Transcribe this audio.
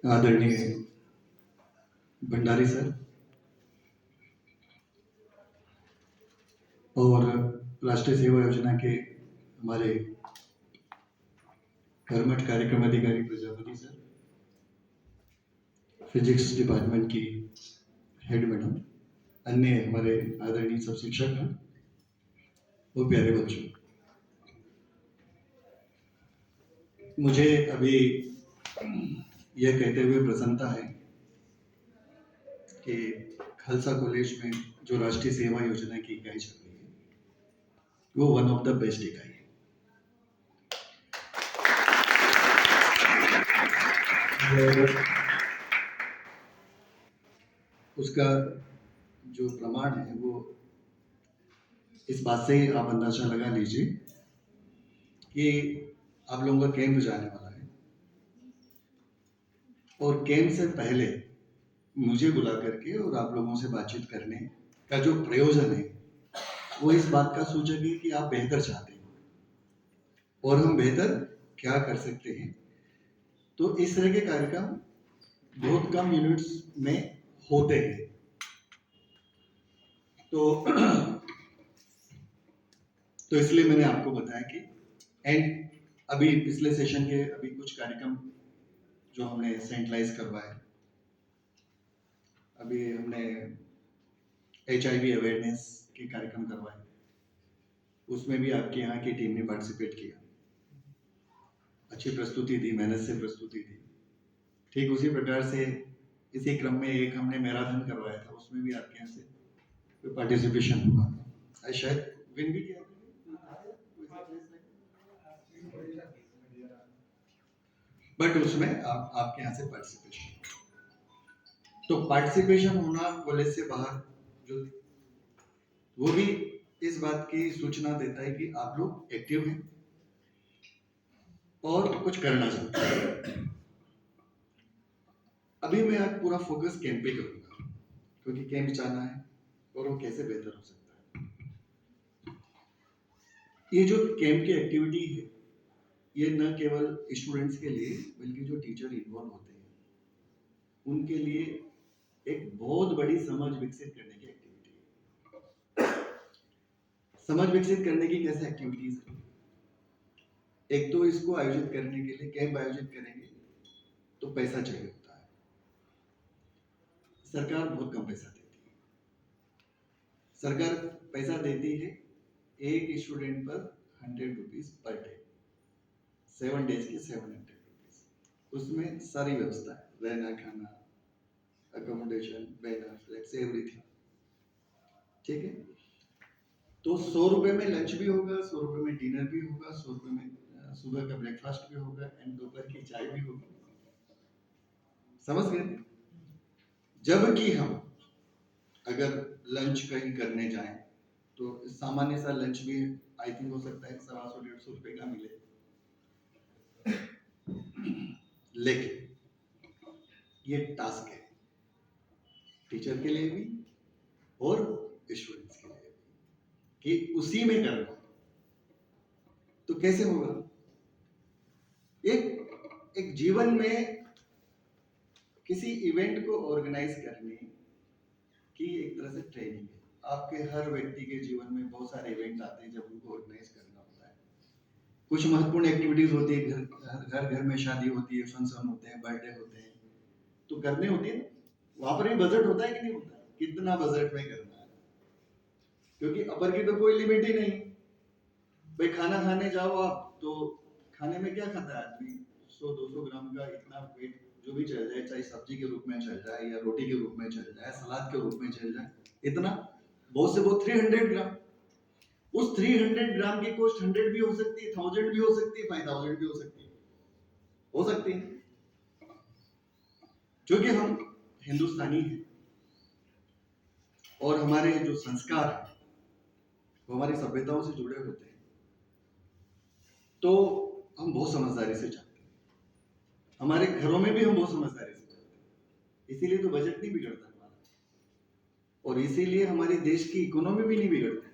आदरणीय भंडारी सर और राष्ट्रीय सेवा योजना के हमारे कर्मठ कार्यक्रम अधिकारी प्रजापति सर, फिजिक्स डिपार्टमेंट की हेड मैडम, अन्य हमारे आदरणीय सब शिक्षक हैं वो प्यारे बच्चों, मुझे अभी यह कहते हुए प्रसन्नता है कि खालसा कॉलेज में जो राष्ट्रीय सेवा योजना की इकाई चल रही है वो वन ऑफ द बेस्ट इकाई है। उसका जो प्रमाण है वो इस बात से आप अंदाजा लगा लीजिए कि आप लोगों का कैंप जाने वाला है और कैंप से पहले मुझे बुला करके और आप लोगों से बातचीत करने का जो प्रयोजन है वो इस बात का सूचक है कि आप बेहतर चाहते हैं और हम बेहतर क्या कर सकते हैं। तो इस तरह के कार्यक्रम बहुत कम यूनिट्स में होते हैं। तो इसलिए मैंने आपको बताया कि एंड अभी पिछले सेशन के अभी कुछ कार्यक्रम जो हमने सेंट्रलाइज करवाए, अभी हमने HIV अवेयरनेस के कार्यक्रम करवाए, उसमें भी आपके यहाँ की टीम ने पार्टिसिपेट किया, अच्छी प्रस्तुति दी, मेहनत से प्रस्तुति दी। ठीक उसी प्रकार से इसी क्रम में एक हमने मैराथन करवाया था, उसमें भी आपके यहाँ से पार्टिसिपेशन हुआ, शायद विन भी किया। बट उसमें आपके यहाँ से पार्टिसिपेशन, तो पार्टिसिपेशन होना कॉलेज से बाहर जो वो भी इस बात की सूचना देता है कि आप लोग एक्टिव हैं और कुछ करना चाहते हैं। अभी मैं आज पूरा फोकस कैंप पे करूंगा क्योंकि कैंप जाना है और वो कैसे बेहतर हो सकता है। ये जो कैंप की एक्टिविटी है ये न केवल स्टूडेंट्स के लिए बल्कि जो टीचर इन्वॉल्व होते हैं उनके लिए एक बहुत बड़ी समझ विकसित करने की एक्टिविटी है। समझ विकसित करने की कैसे एक्टिविटीज है? एक तो इसको आयोजित करने के लिए कैंप आयोजित करेंगे तो पैसा चाहिए होता है, सरकार बहुत कम पैसा देती है। सरकार पैसा देती है एक स्टूडेंट पर 100 रुपीज पर डे, 7 डेज के 700 रुपीज, उसमें सारी व्यवस्था है, रहना खाना अकोमोडेशन बैनर फ्लेक्स एवरीथिंग, ठीक है। तो 100 रुपए में लंच भी होगा, 100 रुपए में डिनर भी होगा, 100 रुपए में सुबह का ब्रेकफास्ट भी होगा एंड दोपहर की चाय भी होगी, समझ गए। जबकि हम अगर लंच कहीं करने जाएं तो सामान्य सा लंच भी आई थिंक हो सकता है 150-150 रुपए का मिले, लेकिन ये टास्क है टीचर के लिए भी और स्टूडेंट्स के लिए भी कि उसी में करना। तो कैसे होगा? एक जीवन में किसी इवेंट को ऑर्गेनाइज करने की एक तरह से ट्रेनिंग है। आपके हर व्यक्ति के जीवन में बहुत सारे इवेंट आते हैं जब उनको ऑर्गेनाइज करना होता है। कुछ महत्वपूर्ण एक्टिविटीज होती है, घर में शादी होती है, फंक्शन होते हैं, बर्थडे होते हैं, तो करने होते हैं। वहां पर भी बजट होता है कि नहीं होता है? कितना बजट में करना है, क्योंकि अपर की तो कोई लिमिट ही नहीं। भाई खाना खाने जाओ आप तो खाने में क्या खाता है आदमी? 100-200 ग्राम का इतना वेट जो भी चल जाए, चाहे सब्जी के रूप में चल जाए या रोटी के रूप में चल जाए, सलाद के रूप में चल जाए, इतना बहुत से बहुत 300 ग्राम। उस 300 ग्राम की कॉस्ट 100 भी हो सकती है, 1000 भी हो सकती है, 5000 भी हो सकती है। क्योंकि हम हिंदुस्तानी हैं और हमारे जो संस्कार हैं वो हमारी सभ्यताओं से जुड़े होते हैं, तो हम बहुत समझदारी से चलते हैं। हमारे घरों में भी हम बहुत समझदारी से चलते हैं, इसीलिए तो बजट नहीं बिगड़ता हमारा और इसीलिए हमारे देश की इकोनॉमी भी नहीं बिगड़ती।